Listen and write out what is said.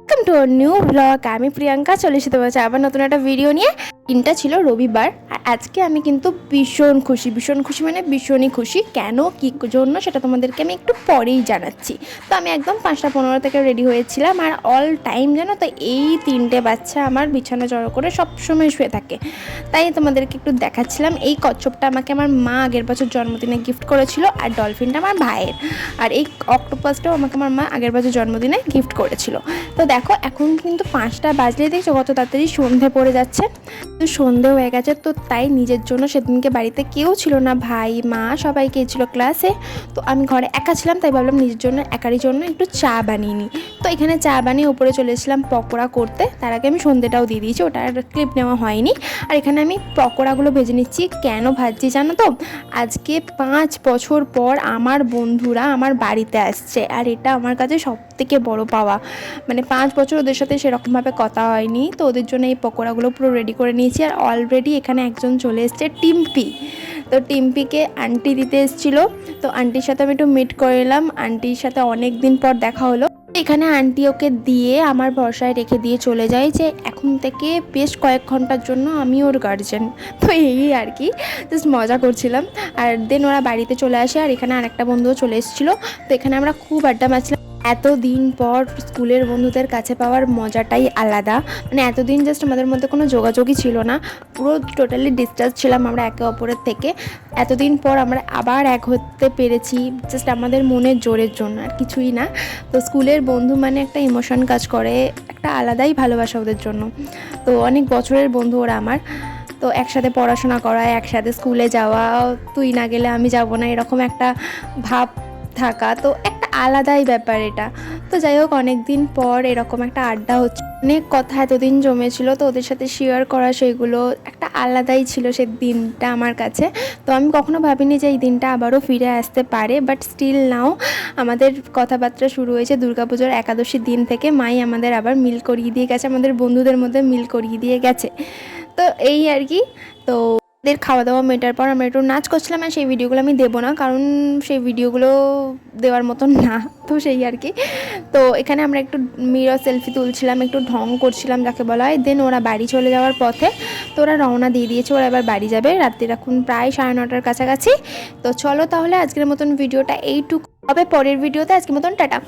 Welcome to new blog. আমি প্রিয়াঙ্কা চলে এসে বলছি আবার নতুন একটা ভিডিও নিয়ে। দিনটা ছিল রবিবার আর আজকে আমি কিন্তু ভীষণ খুশি মানে ভীষণই খুশি। কেন কী জন্য সেটা তোমাদেরকে আমি একটু পরেই জানাচ্ছি। তো আমি একদম 5:15 থেকে রেডি হয়েছিলাম আর অল টাইম জানো তো এই 3টে বাচ্চা আমার বিছানা জড়ো করে সবসময় শুয়ে থাকে। তাই তোমাদেরকে একটু দেখাচ্ছিলাম। এই কচ্ছপটা আমাকে আমার মা আগের বছর জন্মদিনে গিফট করেছিল আর ডলফিনটা আমার ভাইয়ের, আর এই অক্টোপাসটাও আমাকে আমার মা আগের বছর জন্মদিনে গিফট করেছিল। তো দেখো এখন কিন্তু 5টা বাজলে দেখছো কত তাড়াতাড়ি সন্ধে পড়ে যাচ্ছে। তো সন্ধে হয়ে গেছে, তো তাই নিজের জন্য সেদিনকে বাড়িতে কেউ ছিল না, ভাই মা সবাই গিয়েছিল ক্লাসে। তো আমি ঘরে একা ছিলাম, তাই ভাবলাম নিজের জন্য একারই জন্য একটু চা বানিয়ে নিই। তো এখানে চা বানিয়ে উপরে চলে এসেছিলাম পকোড়া করতে। তার আগে আমি সন্ধেটাও দিয়ে দিয়েছি, ওটা আর ক্লিপ নেওয়া হয়নি। আর এখানে আমি পকোড়াগুলো ভেজে নিচ্ছি। কেন ভাজছি জানো তো? আজকে 5 বছর পর আমার বন্ধুরা আমার বাড়িতে আসছে, আর এটা আমার কাছে সবথেকে বড় পাওয়া। মানে 5 বছর ওদের সাথে সেরকমভাবে কথা হয়নি, তো ওদের জন্য এই পকোড়াগুলো পুরো রেডি করে নিয়েছি। আর অলরেডি এখানে একজন চলে এসছে, টিম্পি। তো টিম্পিকে আন্টি দিতে এসেছিলো, তো আন্টির সাথে আমি একটু মিট করে নিলাম। আন্টির সাথে অনেক দিন পর দেখা হলো। এখানে আন্টি ওকে দিয়ে আমার ভরসায় রেখে দিয়ে চলে যায় যে এখন থেকে বেশ কয়েক ঘন্টার জন্য আমি ওর গার্জেন। তো এই আর কি, জাস্ট মজা করছিলাম। আর দেন ওরা বাড়িতে চলে আসে, আর এখানে আরেকটা বন্ধুও চলে এসেছিলো। তো এখানে আমরা খুব আড্ডা মারছিলাম। এতদিন পর স্কুলের বন্ধুদের কাছে পাওয়ার মজাটাই আলাদা। মানে এতদিন জাস্ট আমাদের মধ্যে কোনো যোগাযোগই ছিল না, পুরো টোটালি ডিস্টেন্স ছিলাম আমরা একে অপরের থেকে। এতদিন পর আমরা আবার এক হতে পেরেছি জাস্ট আমাদের মনের জোরের জন্য, আর কিছুই না। তো স্কুলের বন্ধু মানে একটা ইমোশন কাজ করে, একটা আলাদাই ভালোবাসা ওদের জন্য। তো অনেক বছরের বন্ধু ওরা আমার। তো একসাথে পড়াশোনা করা, একসাথে স্কুলে যাওয়া, তুই না গেলে আমি যাব না, এরকম একটা ভাব থাকা, তো একটা আলাদাই ব্যাপার এটা। তো যাই হোক, অনেক দিন পর এরকম একটা আড্ডা হচ্ছে, অনেক কথা এতদিন জমেছিল, তো ওদের সাথে শেয়ার করা সেগুলো একটা আলাদাই ছিল সে দিনটা আমার কাছে। তো আমি কখনো ভাবিনি যে এই দিনটা আবারও ফিরে আসতে পারে, বাট স্টিল নাও আমাদের কথাবার্তা শুরু হয়েছে দুর্গাপুজোর একাদশীর দিন থেকে। মাই আমাদের আবার মিল করিয়ে দিয়ে গেছে, আমাদের বন্ধুদের মধ্যে মিল করিয়ে দিয়ে গেছে। তো এই আর কি। তো ওদের খাওয়া দাওয়া মেটার পর আমরা একটু নাচ করছিলাম, আর সেই ভিডিওগুলো আমি দেবো না, কারণ সেই ভিডিওগুলো দেওয়ার মতন না। তো সেই আর কি। তো এখানে আমরা একটু মিরর সেলফি তুলছিলাম, একটু ঢং করছিলাম যাকে বলা হয়। দেন ওরা বাড়ি চলে যাওয়ার পথে, তো ওরা রওনা দিয়ে দিয়েছে, ওরা এবার বাড়ি যাবে। রাত্রির এখন প্রায় 9:30টার কাছাকাছি। তো চলো তাহলে আজকের মতন ভিডিওটা এইটুকু হবে, পরের ভিডিওতে আজকের মতন টাটা।